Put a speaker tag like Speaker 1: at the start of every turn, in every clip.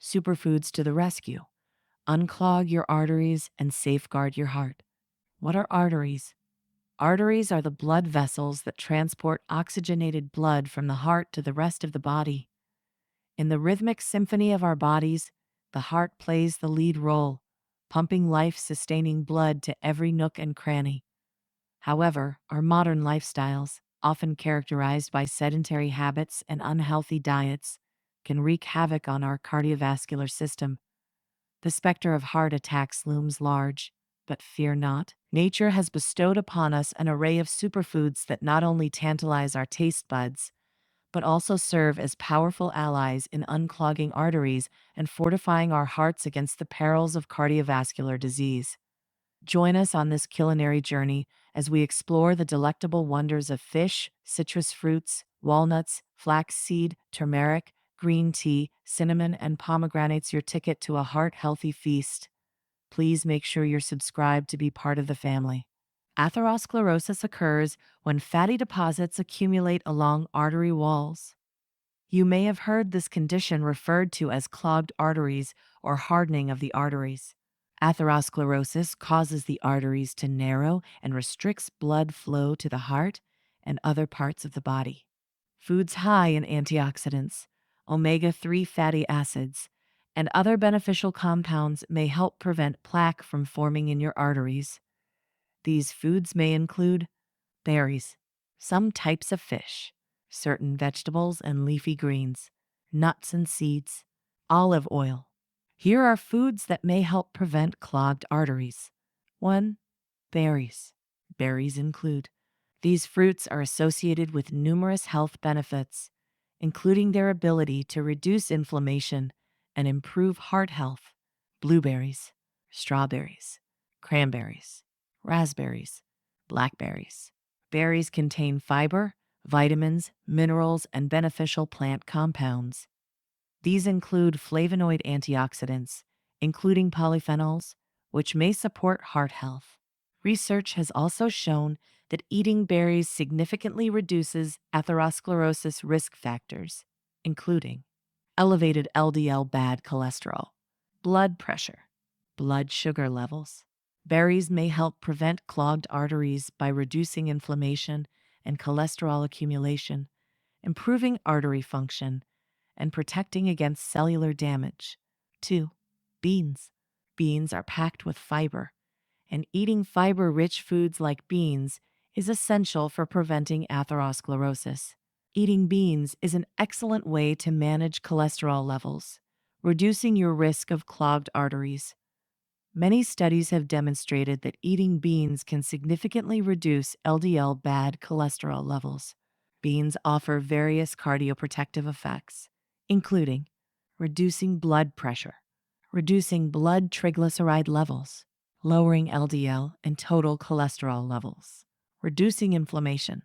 Speaker 1: Superfoods to the rescue. Unclog your arteries and safeguard your heart. What are arteries? Arteries are the blood vessels that transport oxygenated blood from the heart to the rest of the body. In the rhythmic symphony of our bodies, the heart plays the lead role, pumping life-sustaining blood to every nook and cranny. However, our modern lifestyles, often characterized by sedentary habits and unhealthy diets, can wreak havoc on our cardiovascular system. The specter of heart attacks looms large, but fear not. Nature has bestowed upon us an array of superfoods that not only tantalize our taste buds, but also serve as powerful allies in unclogging arteries and fortifying our hearts against the perils of cardiovascular disease. Join us on this culinary journey as we explore the delectable wonders of fish, citrus fruits, walnuts, flaxseed, turmeric, green tea, cinnamon, and pomegranates, your ticket to a heart-healthy feast. Please make sure you're subscribed to be part of the family. Atherosclerosis occurs when fatty deposits accumulate along artery walls. You may have heard this condition referred to as clogged arteries or hardening of the arteries. Atherosclerosis causes the arteries to narrow and restricts blood flow to the heart and other parts of the body. Foods high in antioxidants, omega-3 fatty acids, and other beneficial compounds may help prevent plaque from forming in your arteries. These foods may include berries, some types of fish, certain vegetables and leafy greens, nuts and seeds, olive oil. Here are foods that may help prevent clogged arteries. 1. Berries. Berries include. These fruits are associated with numerous health benefits, including their ability to reduce inflammation and improve heart health. Blueberries, strawberries, cranberries, raspberries, blackberries. Berries contain fiber, vitamins, minerals, and beneficial plant compounds. These include flavonoid antioxidants, including polyphenols, which may support heart health. Research has also shown that eating berries significantly reduces atherosclerosis risk factors, including elevated LDL bad cholesterol, blood pressure, blood sugar levels. Berries may help prevent clogged arteries by reducing inflammation and cholesterol accumulation, improving artery function, and protecting against cellular damage. 2. Beans. Beans are packed with fiber, and eating fiber-rich foods like beans is essential for preventing atherosclerosis. Eating beans is an excellent way to manage cholesterol levels, reducing your risk of clogged arteries. Many studies have demonstrated that eating beans can significantly reduce LDL bad cholesterol levels. Beans offer various cardioprotective effects, including reducing blood pressure, reducing blood triglyceride levels, lowering LDL and total cholesterol levels, reducing inflammation,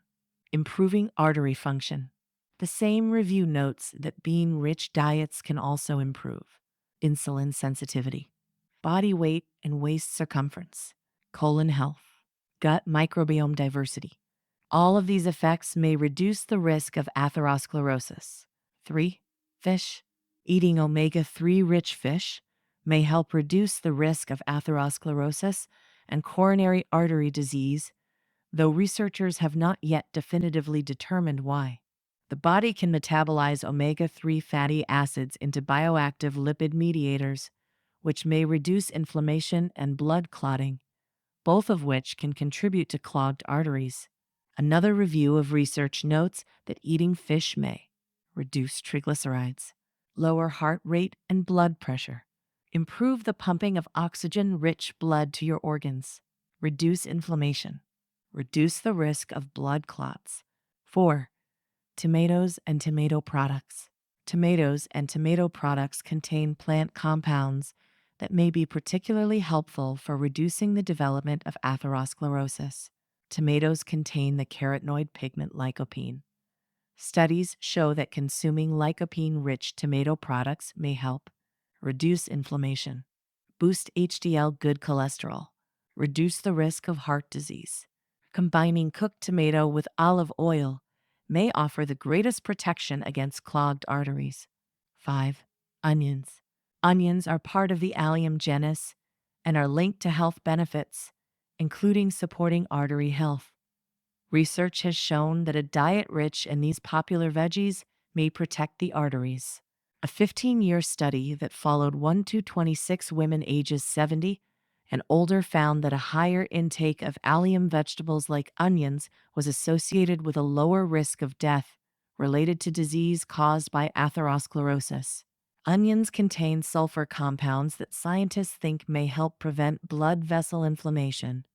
Speaker 1: improving artery function. The same review notes that bean-rich diets can also improve insulin sensitivity, body weight and waist circumference, colon health, gut microbiome diversity. All of these effects may reduce the risk of atherosclerosis. 3. Fish. Eating omega-3 rich fish may help reduce the risk of atherosclerosis and coronary artery disease, though researchers have not yet definitively determined why. The body can metabolize omega-3 fatty acids into bioactive lipid mediators, which may reduce inflammation and blood clotting, both of which can contribute to clogged arteries. Another review of research notes that eating fish may reduce triglycerides, lower heart rate and blood pressure, improve the pumping of oxygen-rich blood to your organs, reduce inflammation, reduce the risk of blood clots. 4. Tomatoes and tomato products. Tomatoes and tomato products contain plant compounds that may be particularly helpful for reducing the development of atherosclerosis. Tomatoes contain the carotenoid pigment lycopene. Studies show that consuming lycopene-rich tomato products may help reduce inflammation, boost HDL good cholesterol, reduce the risk of heart disease. Combining cooked tomato with olive oil may offer the greatest protection against clogged arteries. 5. Onions. Onions are part of the allium genus and are linked to health benefits, including supporting artery health. Research has shown that a diet rich in these popular veggies may protect the arteries. A 15-year study that followed 1 to 26 women ages 70 and older found that a higher intake of allium vegetables like onions was associated with a lower risk of death related to disease caused by atherosclerosis. Onions contain sulfur compounds that scientists think may help prevent blood vessel inflammation,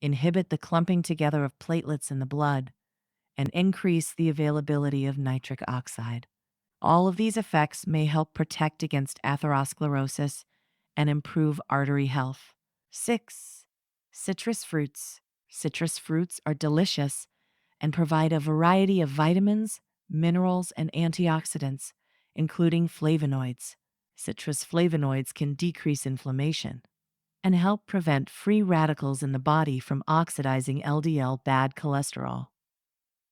Speaker 1: inhibit the clumping together of platelets in the blood, and increase the availability of nitric oxide. All of these effects may help protect against atherosclerosis and improve artery health. 6. Citrus fruits. Citrus fruits are delicious and provide a variety of vitamins, minerals, and antioxidants, including flavonoids. Citrus flavonoids can decrease inflammation and help prevent free radicals in the body from oxidizing LDL bad cholesterol.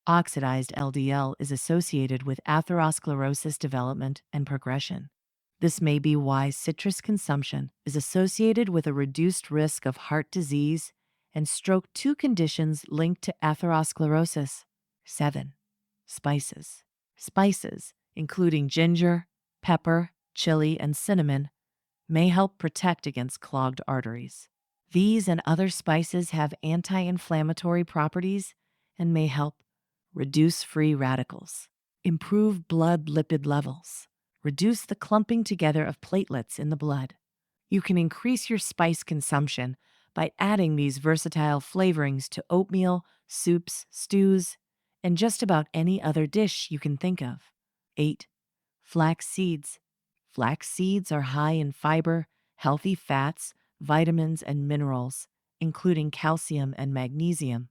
Speaker 1: Oxidized LDL is associated with atherosclerosis development and progression. This may be why citrus consumption is associated with a reduced risk of heart disease and stroke, two conditions linked to atherosclerosis. 7. Spices. Spices, including ginger, pepper, chili, and cinnamon, may help protect against clogged arteries. These and other spices have anti-inflammatory properties and may help reduce free radicals, improve blood lipid levels, reduce the clumping together of platelets in the blood. You can increase your spice consumption by adding these versatile flavorings to oatmeal, soups, stews, and just about any other dish you can think of. 8. Flax seeds. Flax seeds are high in fiber, healthy fats, vitamins, and minerals, including calcium and magnesium.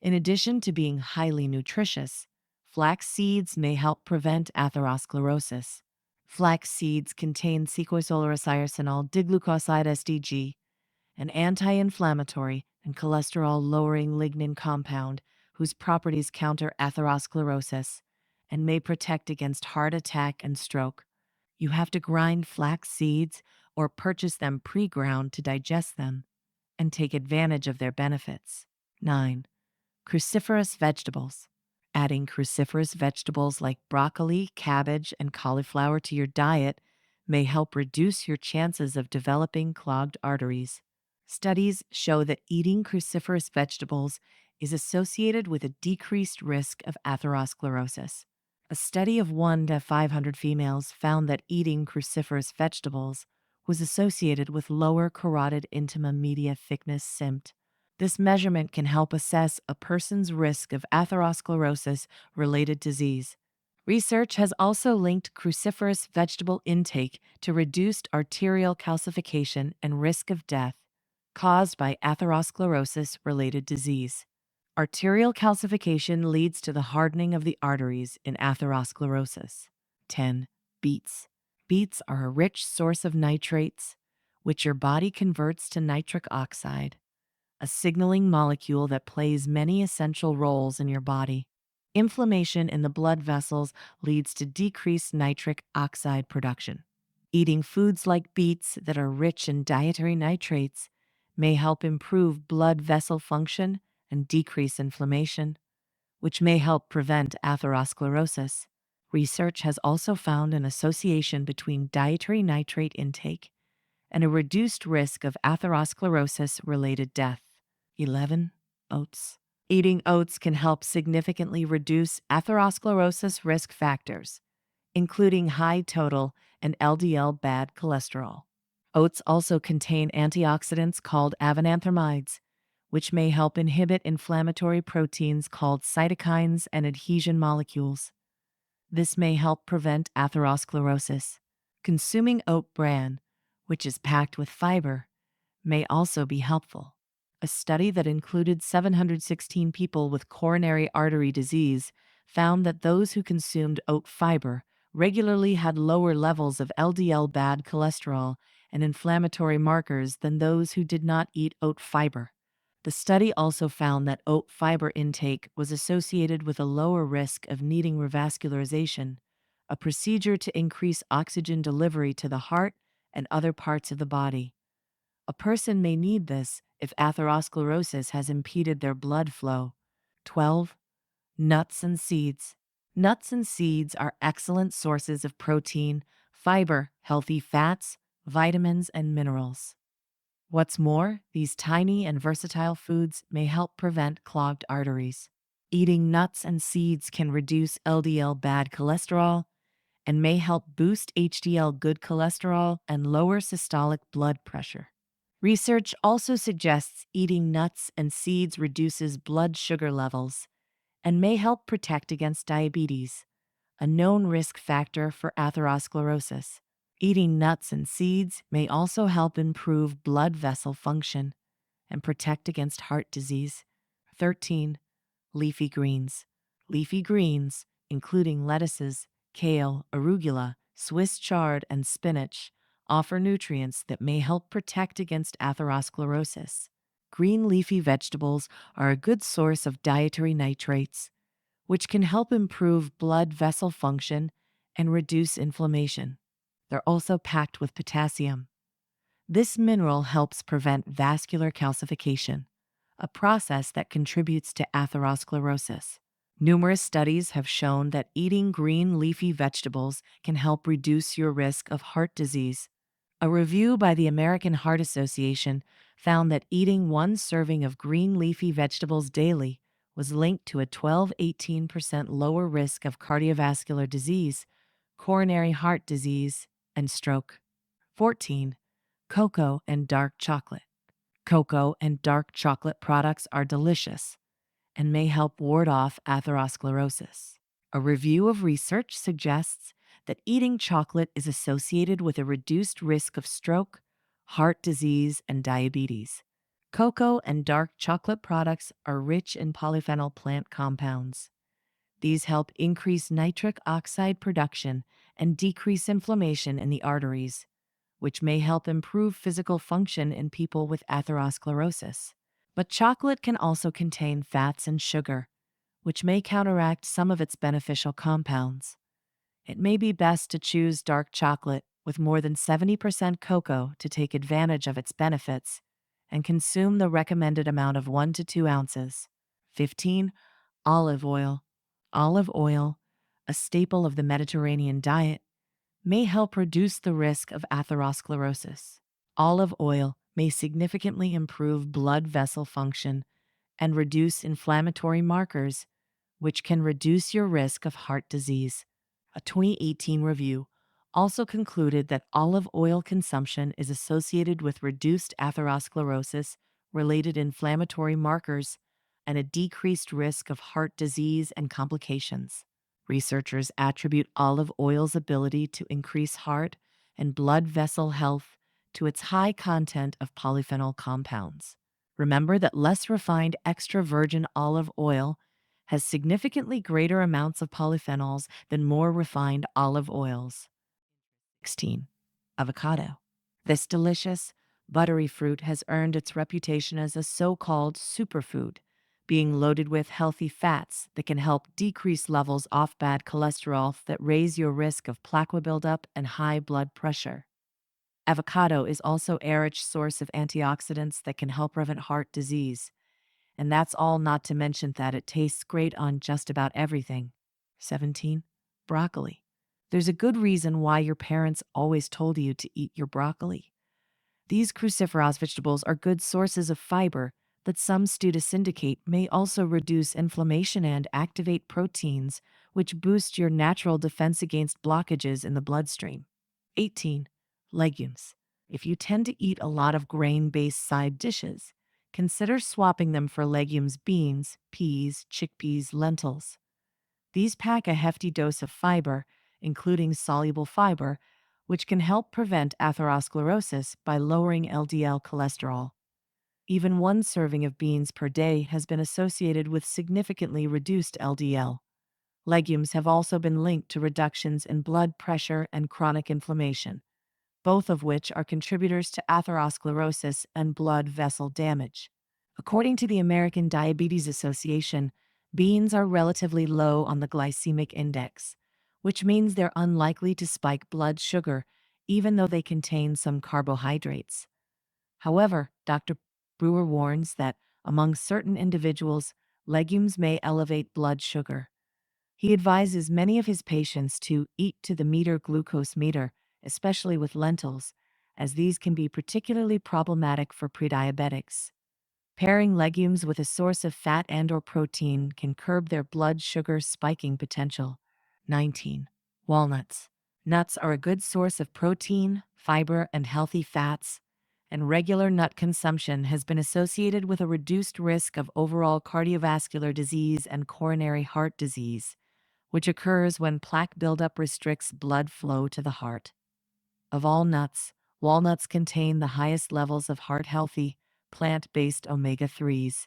Speaker 1: In addition to being highly nutritious, flax seeds may help prevent atherosclerosis. Flax seeds contain sequoisolerosyrosinol diglucoside SDG, an anti-inflammatory and cholesterol-lowering lignin compound whose properties counter atherosclerosis and may protect against heart attack and stroke. You have to grind flax seeds or purchase them pre-ground to digest them and take advantage of their benefits. 9. Cruciferous vegetables. Adding cruciferous vegetables like broccoli, cabbage, and cauliflower to your diet may help reduce your chances of developing clogged arteries. Studies show that eating cruciferous vegetables is associated with a decreased risk of atherosclerosis. A study of 1 to 500 females found that eating cruciferous vegetables was associated with lower carotid intima media thickness (CIMT). This measurement can help assess a person's risk of atherosclerosis-related disease. Research has also linked cruciferous vegetable intake to reduced arterial calcification and risk of death caused by atherosclerosis-related disease. Arterial calcification leads to the hardening of the arteries in atherosclerosis. 10. Beets. Beets are a rich source of nitrates, which your body converts to nitric oxide, a signaling molecule that plays many essential roles in your body. Inflammation in the blood vessels leads to decreased nitric oxide production. Eating foods like beets that are rich in dietary nitrates may help improve blood vessel function and decrease inflammation, which may help prevent atherosclerosis. Research has also found an association between dietary nitrate intake and a reduced risk of atherosclerosis-related death. 11. Oats. Eating oats can help significantly reduce atherosclerosis risk factors, including high total and LDL bad cholesterol. Oats also contain antioxidants called avenanthramides, which may help inhibit inflammatory proteins called cytokines and adhesion molecules. This may help prevent atherosclerosis. Consuming oat bran, which is packed with fiber, may also be helpful. A study that included 716 people with coronary artery disease found that those who consumed oat fiber regularly had lower levels of LDL bad cholesterol and inflammatory markers than those who did not eat oat fiber. The study also found that oat fiber intake was associated with a lower risk of needing revascularization, a procedure to increase oxygen delivery to the heart and other parts of the body. A person may need this if atherosclerosis has impeded their blood flow. 12. Nuts and seeds. Nuts and seeds are excellent sources of protein, fiber, healthy fats, vitamins, and minerals. What's more, these tiny and versatile foods may help prevent clogged arteries. Eating nuts and seeds can reduce LDL bad cholesterol and may help boost HDL good cholesterol and lower systolic blood pressure. Research also suggests eating nuts and seeds reduces blood sugar levels and may help protect against diabetes, a known risk factor for atherosclerosis. Eating nuts and seeds may also help improve blood vessel function and protect against heart disease. 13. Leafy greens. Leafy greens, including lettuces, kale, arugula, Swiss chard, and spinach, offer nutrients that may help protect against atherosclerosis. Green leafy vegetables are a good source of dietary nitrates, which can help improve blood vessel function and reduce inflammation. They're also packed with potassium. This mineral helps prevent vascular calcification, a process that contributes to atherosclerosis. Numerous studies have shown that eating green leafy vegetables can help reduce your risk of heart disease. A review by the American Heart Association found that eating one serving of green leafy vegetables daily was linked to a 12–18% lower risk of cardiovascular disease, coronary heart disease, and stroke. 14. Cocoa and dark chocolate. Cocoa and dark chocolate products are delicious and may help ward off atherosclerosis. A review of research suggests that eating chocolate is associated with a reduced risk of stroke, heart disease, and diabetes. Cocoa and dark chocolate products are rich in polyphenol plant compounds. These help increase nitric oxide production and decrease inflammation in the arteries, which may help improve physical function in people with atherosclerosis. But chocolate can also contain fats and sugar, which may counteract some of its beneficial compounds. It may be best to choose dark chocolate with more than 70% cocoa to take advantage of its benefits and consume the recommended amount of 1 to 2 ounces. 15. Olive oil. Olive oil, a staple of the Mediterranean diet, may help reduce the risk of atherosclerosis. Olive oil may significantly improve blood vessel function and reduce inflammatory markers, which can reduce your risk of heart disease. A 2018 review also concluded that olive oil consumption is associated with reduced atherosclerosis-related inflammatory markers and a decreased risk of heart disease and complications. Researchers attribute olive oil's ability to increase heart and blood vessel health to its high content of polyphenol compounds. Remember that less refined extra virgin olive oil has significantly greater amounts of polyphenols than more refined olive oils. 16. Avocado. This delicious, buttery fruit has earned its reputation as a so-called superfood, being loaded with healthy fats that can help decrease levels of bad cholesterol that raise your risk of plaque buildup and high blood pressure. Avocado is also a rich source of antioxidants that can help prevent heart disease. And that's all not to mention that it tastes great on just about everything. 17. Broccoli. There's a good reason why your parents always told you to eat your broccoli. These cruciferous vegetables are good sources of fiber that some studies indicate may also reduce inflammation and activate proteins, which boost your natural defense against blockages in the bloodstream. 18. Legumes. If you tend to eat a lot of grain-based side dishes, consider swapping them for legumes, beans, peas, chickpeas, lentils. These pack a hefty dose of fiber, including soluble fiber, which can help prevent atherosclerosis by lowering LDL cholesterol. Even one serving of beans per day has been associated with significantly reduced LDL. Legumes have also been linked to reductions in blood pressure and chronic inflammation, both of which are contributors to atherosclerosis and blood vessel damage. According to the American Diabetes Association, beans are relatively low on the glycemic index, which means they're unlikely to spike blood sugar even though they contain some carbohydrates. However, Dr. Brewer warns that among certain individuals, legumes may elevate blood sugar. He advises many of his patients to eat to the meter glucose meter, especially with lentils, as these can be particularly problematic for prediabetics. Pairing legumes with a source of fat and/or protein can curb their blood sugar spiking potential. 19. Walnuts. Nuts are a good source of protein, fiber, and healthy fats, and regular nut consumption has been associated with a reduced risk of overall cardiovascular disease and coronary heart disease, which occurs when plaque buildup restricts blood flow to the heart. Of all nuts, walnuts contain the highest levels of heart-healthy, plant-based omega-3s.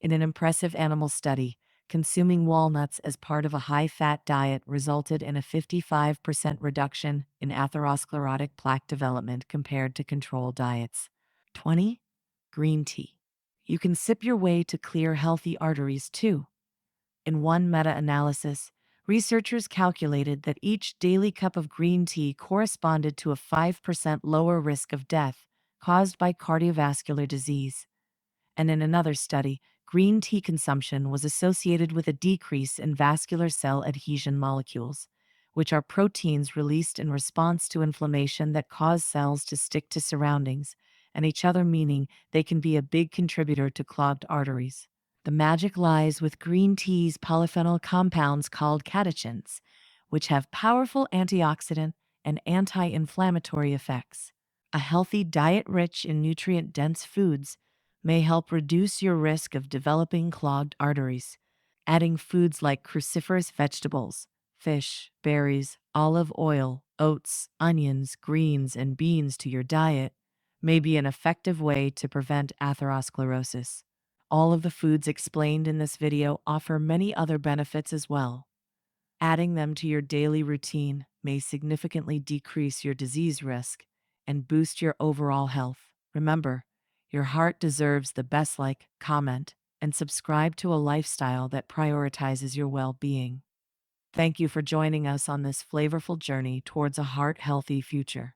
Speaker 1: In an impressive animal study, consuming walnuts as part of a high-fat diet resulted in a 55% reduction in atherosclerotic plaque development compared to control diets. 20. Green tea. You can sip your way to clear healthy arteries too. In one meta-analysis, researchers calculated that each daily cup of green tea corresponded to a 5% lower risk of death caused by cardiovascular disease. And in another study, green tea consumption was associated with a decrease in vascular cell adhesion molecules, which are proteins released in response to inflammation that cause cells to stick to surroundings and each other, meaning they can be a big contributor to clogged arteries. The magic lies with green tea's polyphenol compounds called catechins, which have powerful antioxidant and anti-inflammatory effects. A healthy diet rich in nutrient-dense foods may help reduce your risk of developing clogged arteries. Adding foods like cruciferous vegetables, fish, berries, olive oil, oats, onions, greens, and beans to your diet may be an effective way to prevent atherosclerosis. All of the foods explained in this video offer many other benefits as well. Adding them to your daily routine may significantly decrease your disease risk and boost your overall health. Remember, your heart deserves the best. Like, comment, and subscribe to a lifestyle that prioritizes your well-being. Thank you for joining us on this flavorful journey towards a heart-healthy future.